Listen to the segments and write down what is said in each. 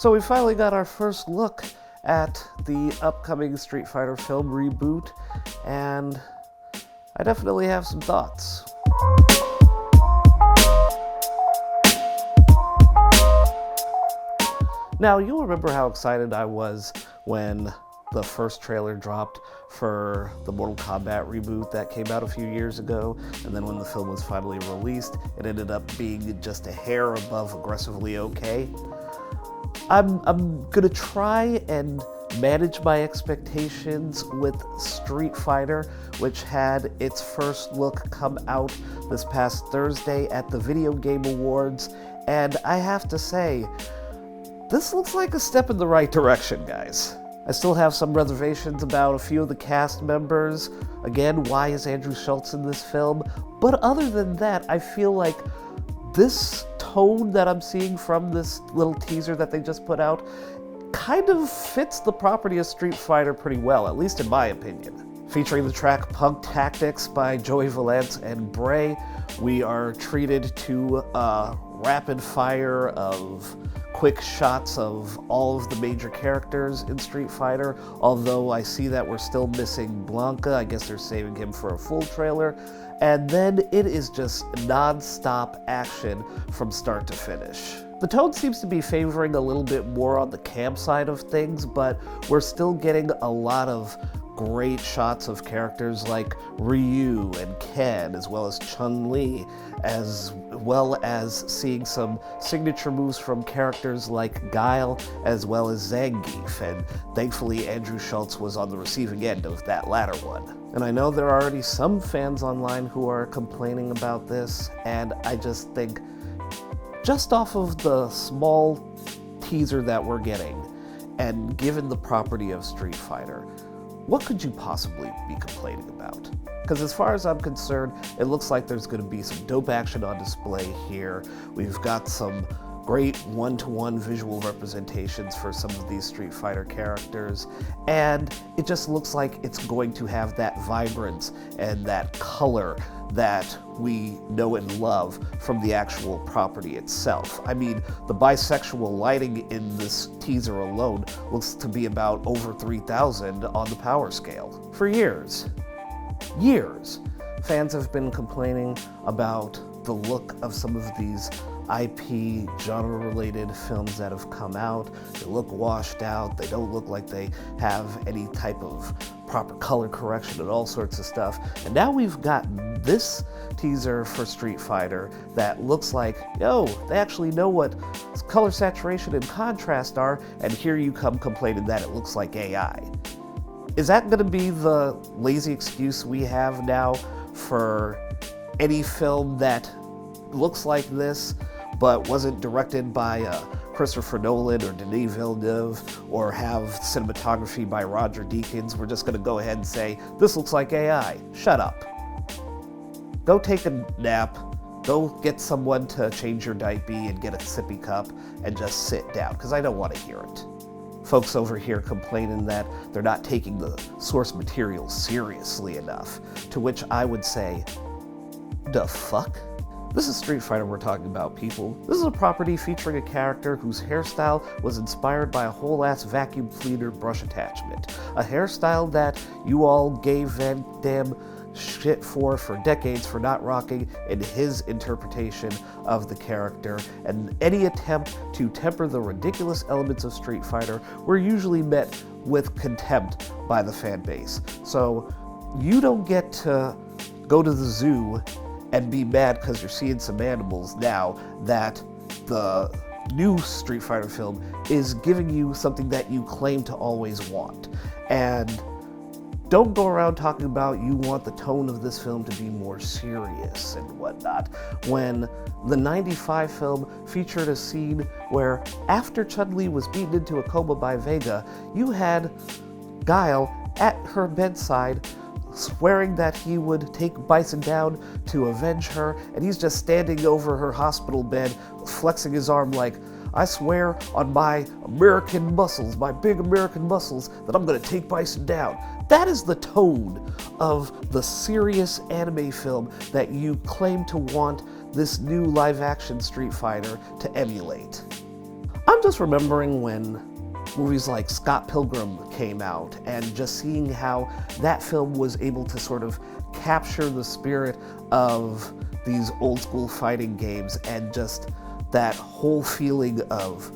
So we finally got our first look at the upcoming Street Fighter film reboot, and I definitely have some thoughts. Now, you'll remember how excited I was when the first trailer dropped for the Mortal Kombat reboot that came out a few years ago, and then when the film was finally released, it ended up being just a hair above aggressively okay. I'm gonna try and manage my expectations with Street Fighter, which had its first look come out this past Thursday at the Video Game Awards, and I have to say, this looks like a step in the right direction, guys. I still have some reservations about a few of the cast members. Again, why is Andrew Schultz in this film? But other than that, I feel like this tone that I'm seeing from this little teaser that they just put out kind of fits the property of Street Fighter pretty well, at least in my opinion. Featuring the track Punk Tactics by Joey Valance and Bray, we are treated to a rapid fire of quick shots of all of the major characters in Street Fighter, although I see that we're still missing Blanca. I guess they're saving him for a full trailer. And then it is just non-stop action from start to finish. The tone seems to be favoring a little bit more on the cam side of things, but we're still getting a lot of great shots of characters like Ryu and Ken, as well as Chun-Li, as well as seeing some signature moves from characters like Guile, as well as Zangief, and thankfully Andrew Schultz was on the receiving end of that latter one. And I know there are already some fans online who are complaining about this, and I just think, just off of the small teaser that we're getting, and given the property of Street Fighter, what could you possibly be complaining about? Because as far as I'm concerned, it looks like there's going to be some dope action on display here. We've got some great one-to-one visual representations for some of these Street Fighter characters, and it just looks like it's going to have that vibrance and that color that we know and love from the actual property itself. I mean, the bisexual lighting in this teaser alone looks to be about over 3,000 on the power scale. For years, fans have been complaining about the look of some of these IP genre-related films that have come out. They look washed out, they don't look like they have any type of proper color correction and all sorts of stuff. And now we've gotten this teaser for Street Fighter that looks like, yo, they actually know what color saturation and contrast are, and here you come complaining that it looks like AI. Is that gonna be the lazy excuse we have now for any film that looks like this, but wasn't directed by Christopher Nolan or Denis Villeneuve, or have cinematography by Roger Deakins? We're just going to go ahead and say, this looks like AI. Shut up. Go take a nap, go get someone to change your diaper and get a sippy cup, and just sit down, because I don't want to hear it. Folks over here complaining that they're not taking the source material seriously enough, to which I would say, the fuck? This is Street Fighter we're talking about, people. This is a property featuring a character whose hairstyle was inspired by a whole-ass vacuum cleaner brush attachment. A hairstyle that you all gave Van Damme shit for decades for not rocking in his interpretation of the character, and any attempt to temper the ridiculous elements of Street Fighter were usually met with contempt by the fan base. So you don't get to go to the zoo and be mad because you're seeing some animals now that the new Street Fighter film is giving you something that you claim to always want. And don't go around talking about you want the tone of this film to be more serious and whatnot, when the '95 film featured a scene where after Chun-Li was beaten into a coma by Vega, you had Guile at her bedside swearing that he would take Bison down to avenge her, and he's just standing over her hospital bed, flexing his arm like, I swear on my American muscles, my big American muscles, that I'm gonna take Bison down. That is the tone of the serious anime film that you claim to want this new live-action Street Fighter to emulate. I'm just remembering when movies like Scott Pilgrim came out and just seeing how that film was able to sort of capture the spirit of these old school fighting games and just that whole feeling of,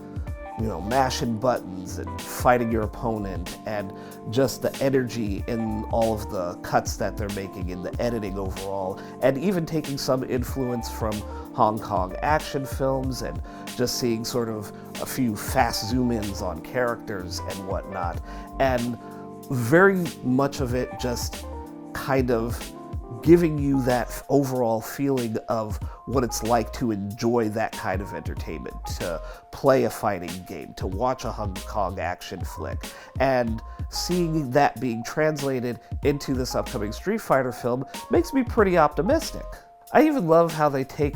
you know, mashing buttons and fighting your opponent, and just the energy in all of the cuts that they're making in the editing overall, and even taking some influence from Hong Kong action films and just seeing sort of a few fast zoom-ins on characters and whatnot. And very much of it just kind of giving you that overall feeling of what it's like to enjoy that kind of entertainment, to play a fighting game, to watch a Hong Kong action flick, and seeing that being translated into this upcoming Street Fighter film makes me pretty optimistic. I even love how they take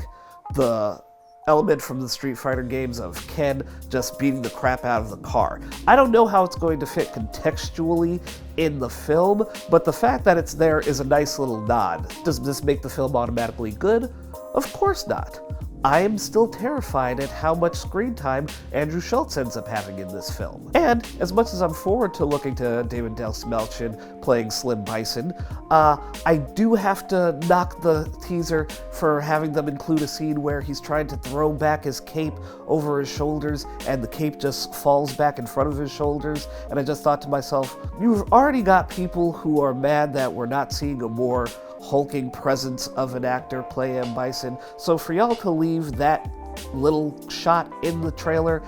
the element from the Street Fighter games of Ken just beating the crap out of the car. I don't know how it's going to fit contextually in the film, but the fact that it's there is a nice little nod. Does this make the film automatically good? Of course not. I am still terrified at how much screen time Andrew Schultz ends up having in this film. And as much as I'm forward to looking to David Dastmalchian playing Slim Bison, I do have to knock the teaser for having them include a scene where he's trying to throw back his cape over his shoulders and the cape just falls back in front of his shoulders. And I just thought to myself, you've already got people who are mad that we're not seeing a more hulking presence of an actor play M. Bison. So for y'all to leave that little shot in the trailer,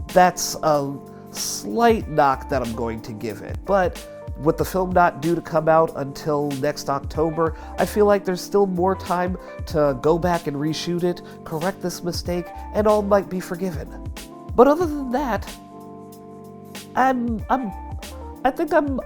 that's a slight knock that I'm going to give it. But with the film not due to come out until next October, I feel like there's still more time to go back and reshoot it, correct this mistake, and all might be forgiven. But other than that, I think I'm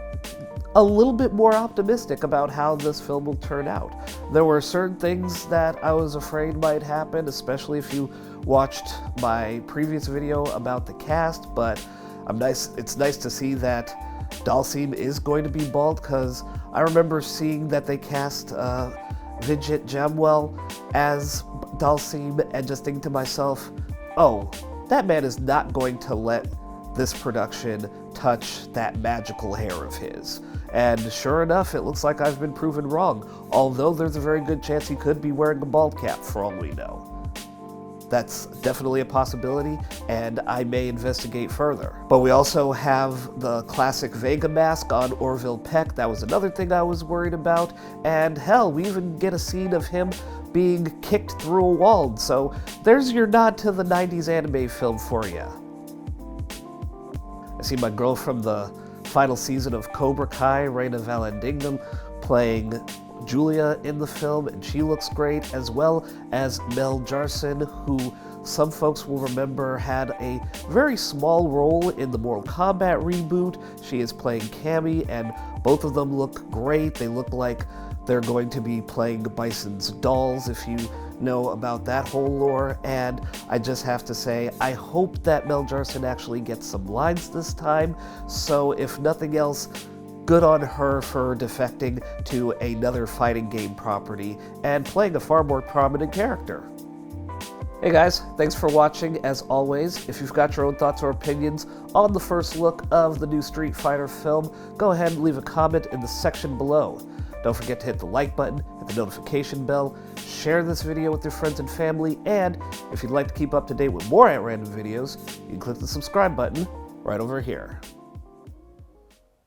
a little bit more optimistic about how this film will turn out. There were certain things that I was afraid might happen, especially if you watched my previous video about the cast, but it's nice to see that Dalsim is going to be bald, because I remember seeing that they cast Vijit Jamwell as Dalsim and just thinking to myself, oh, that man is not going to let this production touch that magical hair of his. And sure enough, it looks like I've been proven wrong, although there's a very good chance he could be wearing a bald cap for all we know. That's definitely a possibility, and I may investigate further. But we also have the classic Vega mask on Orville Peck. That was another thing I was worried about. And hell, we even get a scene of him being kicked through a wall. So there's your nod to the 90s anime film for you. I see my girl from the final season of Cobra Kai, Reina Vallandigham, playing Julia in the film, and she looks great, as well as Mel Jarson, who some folks will remember had a very small role in the Mortal Kombat reboot. She is playing Cammy, and both of them look great. They look like they're going to be playing Bison's dolls, if you know about that whole lore. And I just have to say, I hope that Mel Jarson actually gets some lines this time, so if nothing else, good on her for defecting to another fighting game property and playing a far more prominent character. Hey guys, thanks for watching. As always, if you've got your own thoughts or opinions on the first look of the new Street Fighter film, go ahead and leave a comment in the section below. Don't forget to hit the like button, hit the notification bell, share this video with your friends and family, and if you'd like to keep up to date with more at random videos, you can click the subscribe button right over here.